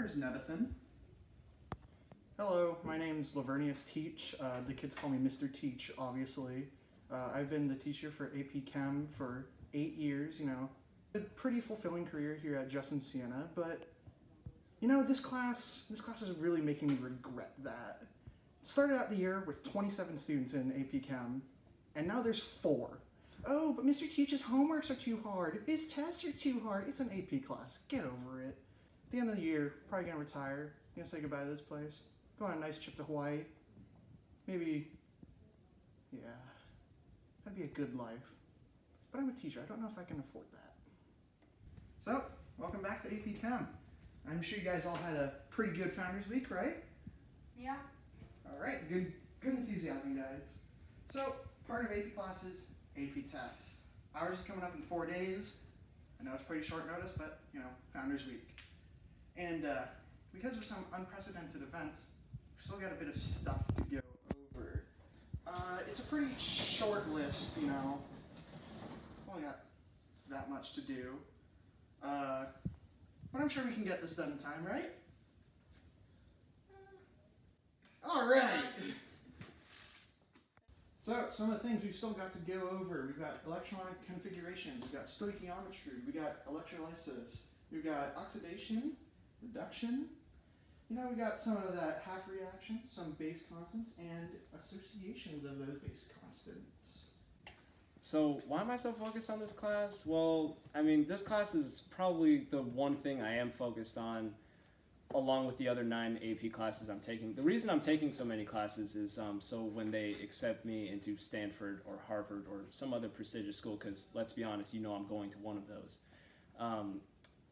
There's Nethathan. Hello, my name's Lavernius Teach. The kids call me Mr. Teach, obviously. I've been the teacher for AP Chem for 8 years, A pretty fulfilling career here at Justin Siena, but this class is really making me regret that. It started out the year with 27 students in AP Chem, and now there's 4. Oh, but Mr. Teach's homeworks are too hard. His tests are too hard. It's an AP class. Get over it. At the end of the year, probably gonna retire. Gonna say goodbye to this place. Go on a nice trip to Hawaii. Maybe, yeah, that'd be a good life. But I'm a teacher. I don't know if I can afford that. So, welcome back to AP Chem. I'm sure you guys all had a pretty good Founders Week, right? Yeah. All right, good enthusiasm, guys. So, part of AP classes, AP tests. Ours is coming up in 4 days. I know it's pretty short notice, but Founders Week. And because of some unprecedented events, we've still got a bit of stuff to go over. It's a pretty short list, Only got that much to do. But I'm sure we can get this done in time, right? All right. So, some of the things we've still got to go over. We've got electronic configurations, we've got stoichiometry, we've got electrolysis, we've got oxidation, reduction. We got some of that half reaction, some base constants, and associations of those base constants. So why am I so focused on this class? Well, this class is probably the one thing I am focused on along with the other 9 AP classes I'm taking. The reason I'm taking so many classes is so when they accept me into Stanford or Harvard or some other prestigious school, because let's be honest, I'm going to one of those.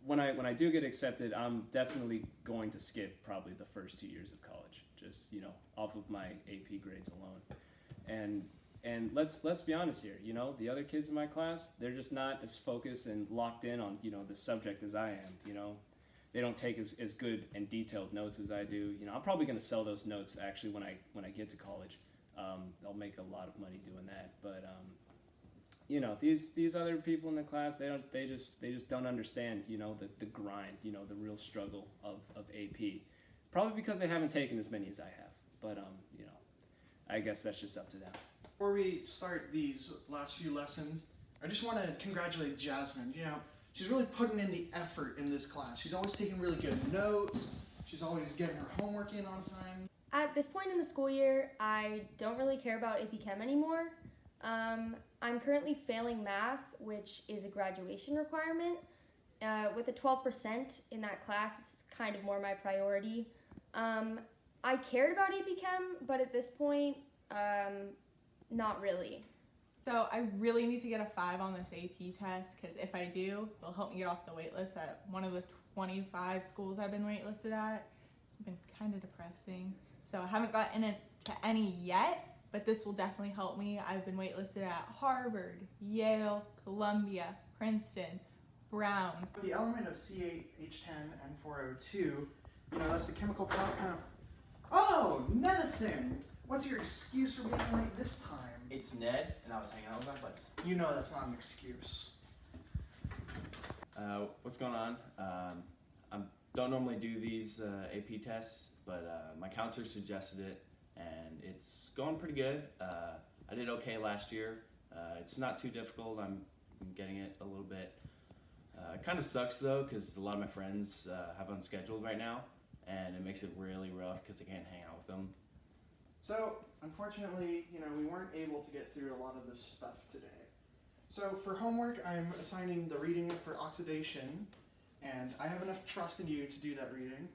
When I do get accepted, I'm definitely going to skip probably the first 2 years of college, just off of my AP grades alone. And let's be honest here, the other kids in my class, they're just not as focused and locked in on the subject as I am. They don't take as good and detailed notes as I do. I'm probably going to sell those notes actually when I get to college. I'll make a lot of money doing that, but these other people in the class, they just don't understand the grind, the real struggle of AP. Probably because they haven't taken as many as I have, but I guess that's just up to them. Before we start these last few lessons, I just want to congratulate Jasmine. She's really putting in the effort in this class. She's always taking really good notes. She's always getting her homework in on time. At this point in the school year, I don't really care about AP Chem anymore. I'm currently failing math, which is a graduation requirement. With a 12% in that class, it's kind of more my priority. I cared about AP Chem, but at this point, not really. So I really need to get a 5 on this AP test, because if I do, it'll help me get off the wait list at one of the 25 schools I've been waitlisted at. It's been kind of depressing. So I haven't gotten into any yet, but this will definitely help me. I've been waitlisted at Harvard, Yale, Columbia, Princeton, Brown. The element of C8H10N4O2, that's the chemical compound. Oh, Nethathan! What's your excuse for being late this time? It's Ned, and I was hanging out with my buddies. That's not an excuse. What's going on? I don't normally do these AP tests, but my counselor suggested it, and it's going pretty good. I did okay last year. It's not too difficult. I'm getting it a little bit. It kind of sucks though, because a lot of my friends have unscheduled right now, and it makes it really rough because I can't hang out with them. So, unfortunately, we weren't able to get through a lot of this stuff today. So for homework, I'm assigning the reading for oxidation, and I have enough trust in you to do that reading.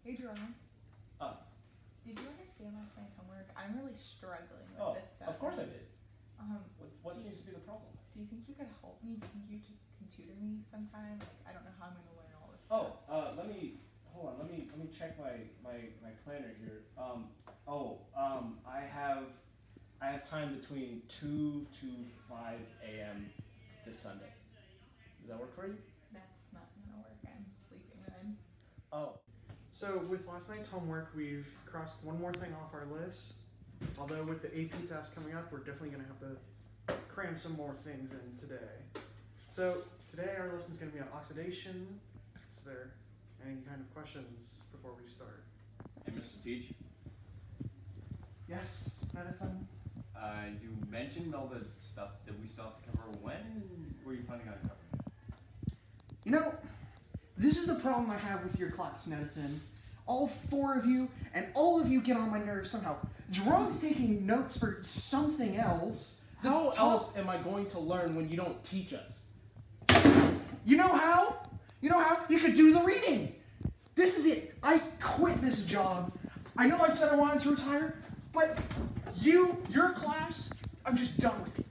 Hey Jerome. Did you understand last night's homework? I'm really struggling with this stuff. Of course I did. What do seems to be the problem? Do you think you could help me? Do you think you can tutor me sometime? I don't know how I'm going to learn all this Oh, stuff. let me check my planner here. I have time between 2 to 5 a.m. this Sunday. Does that work for you? That's not going to work. I'm sleeping then. Oh. So with last night's homework, we've crossed one more thing off our list. Although with the AP test coming up, we're definitely going to have to cram some more things in today. So today our lesson is going to be on oxidation. Is there any kind of questions before we start? Hey, Mr. Teach. Yes, Madison? You mentioned all the stuff that we still have to cover. When were you planning on covering it? You know, this is the problem I have with your class, Nathan. All four of you and all of you get on my nerves somehow. Jerome's taking notes for something else. How else am I going to learn when you don't teach us? You know how? You know how? You could do the reading. This is it. I quit this job. I know I said I wanted to retire, but your class, I'm just done with it.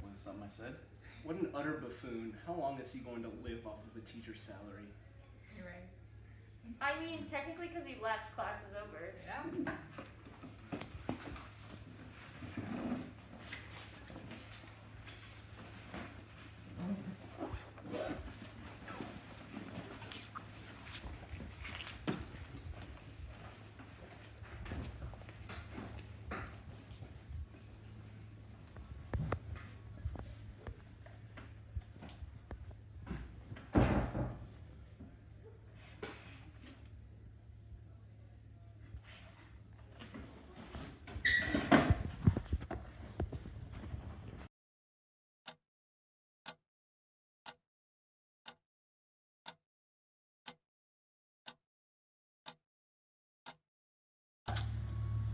Was something I said? What an utter buffoon. How long is he going to live off of a teacher's salary? You're right. I mean, technically because he left, class is over. Yeah.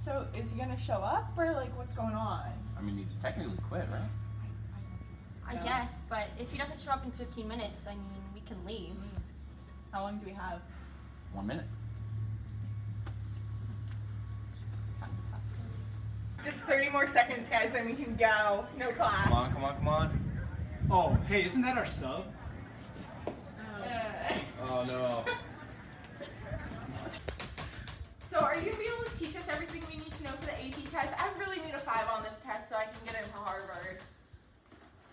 So is he gonna show up or like what's going on? I mean, you technically quit, right? I No. guess, but if he doesn't show up in 15 minutes, I mean, we can leave. How long do we have? 1 minute. Just 30 more seconds, guys, then we can go. No class. Come on, come on, come on. Oh, hey, isn't that our sub? Oh no. So are you gonna be able to teach us everything we need to know for the AP test? I really need a 5 on this test so I can get into Harvard.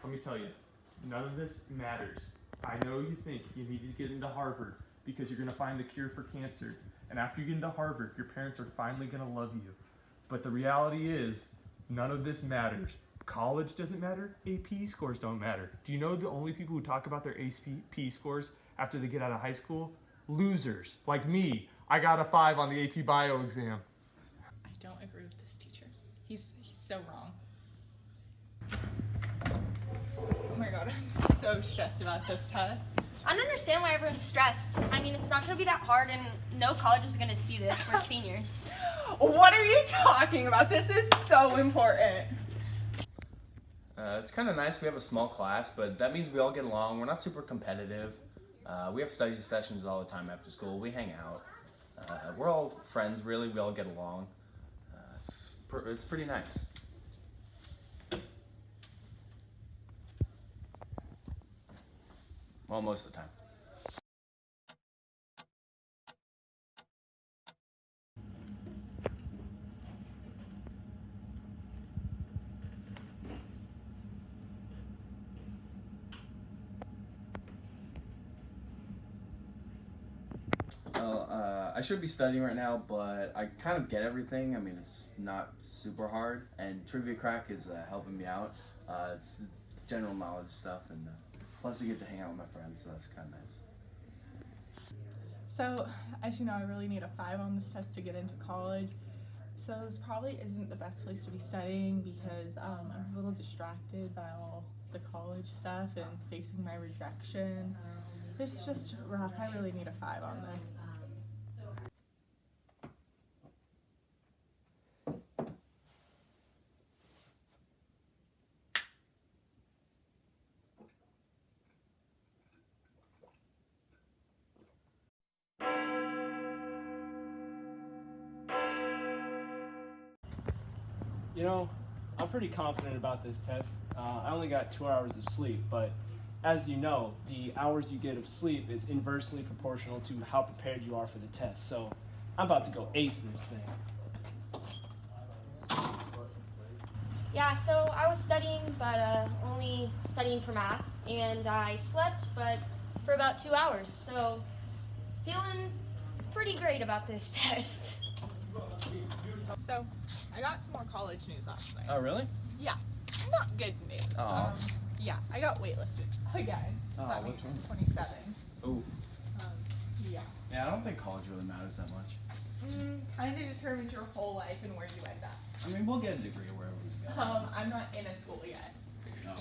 Let me tell you, none of this matters. I know you think you need to get into Harvard because you're going to find the cure for cancer. And after you get into Harvard, your parents are finally going to love you. But the reality is, none of this matters. College doesn't matter, AP scores don't matter. Do you know the only people who talk about their AP scores after they get out of high school? Losers, like me. I got a 5 on the AP Bio exam. I don't agree with this teacher. He's so wrong. Oh my god, I'm so stressed about this test. I don't understand why everyone's stressed. I mean, it's not going to be that hard, and no college is going to see this. We're seniors. What are you talking about? This is so important. It's kind of nice we have a small class, but that means we all get along. We're not super competitive. We have study sessions all the time after school. We hang out. We're all friends, really. We all get along. It's pretty nice. Well, most of the time. Well, I should be studying right now, but I kind of get everything. I mean, it's not super hard, and Trivia Crack is helping me out. It's general knowledge stuff, and plus I get to hang out with my friends, so that's kind of nice. So, as you know, I really need a 5 on this test to get into college. So this probably isn't the best place to be studying because I'm a little distracted by all the college stuff and facing my rejection. It's just rough. I really need a 5 on this. You know, I'm pretty confident about this test. I only got 2 hours of sleep, but as you know, the hours you get of sleep is inversely proportional to how prepared you are for the test. So I'm about to go ace this thing. Yeah, so I was studying, but only studying for math, and I slept, but for about 2 hours, so feeling pretty great about this test. So, I got some more college news last night. Oh, really? Yeah, not good news. Aw. Yeah, I got waitlisted again. Oh, That what's means wrong? 27. Ooh. Yeah. Yeah, I don't think college really matters that much. Kind of determines your whole life and where you end up. I mean, we'll get a degree wherever we go. I'm not in a school yet. No.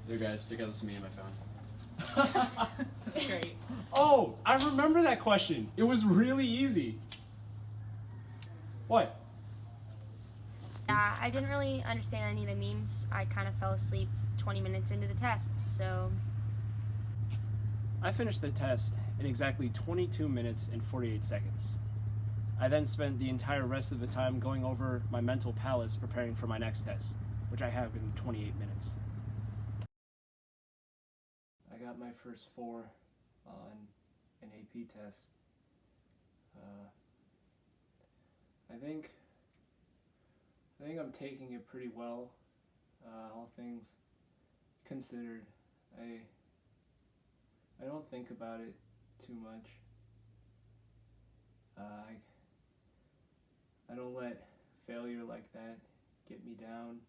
There, guys, check out this meme I found. That's great. Oh, I remember that question. It was really easy. What? Yeah, I didn't really understand any of the memes. I kind of fell asleep 20 minutes into the test, so... I finished the test in exactly 22 minutes and 48 seconds. I then spent the entire rest of the time going over my mental palace preparing for my next test, which I have in 28 minutes. I got my first 4 on an AP test. I think I'm taking it pretty well, all things considered. I don't think about it too much. I don't let failure like that get me down.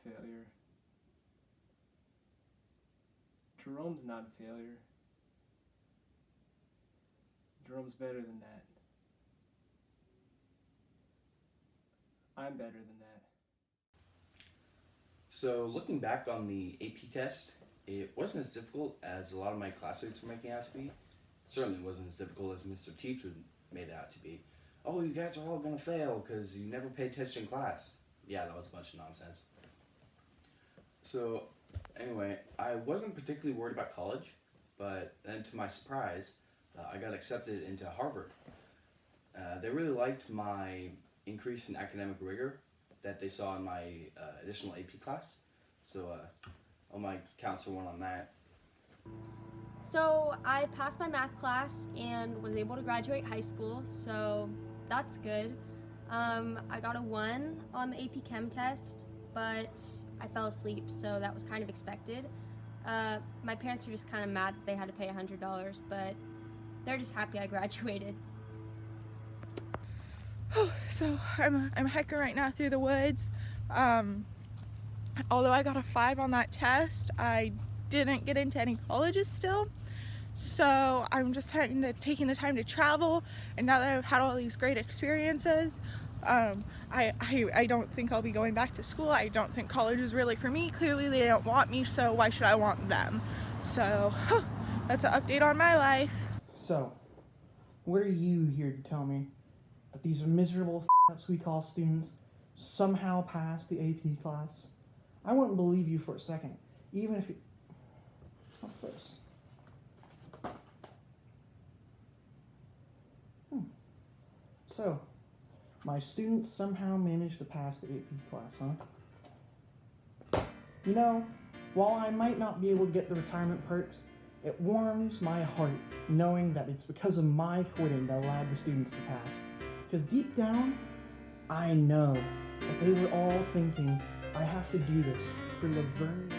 Failure. Jerome's not a failure. Jerome's better than that. I'm better than that. So looking back on the AP test, it wasn't as difficult as a lot of my classmates were making it out to be. It certainly wasn't as difficult as Mr. Teacher made it out to be. Oh, you guys are all gonna fail because you never paid attention in class. Yeah, that was a bunch of nonsense. So anyway, I wasn't particularly worried about college, but then to my surprise, I got accepted into Harvard. They really liked my increase in academic rigor that they saw in my additional AP class. So all my counselor went on that. So I passed my math class and was able to graduate high school, so that's good. I got a 1 on the AP Chem test, but I fell asleep, so that was kind of expected. My parents are just kind of mad that they had to pay $100, but they're just happy I graduated. So I'm hiking right now through the woods. Although I got a 5 on that test, I didn't get into any colleges still. So I'm just taking the time to travel, and now that I've had all these great experiences, I don't think I'll be going back to school. I don't think college is really for me. Clearly they don't want me, so why should I want them? So that's an update on my life. So, what are you here to tell me? That these miserable f***ups we call students somehow pass the AP class? I wouldn't believe you for a second, even if you... What's this? So, my students somehow managed to pass the AP class, huh? You know, while I might not be able to get the retirement perks, it warms my heart knowing that it's because of my quitting that allowed the students to pass. Because deep down, I know that they were all thinking, I have to do this for Lavernius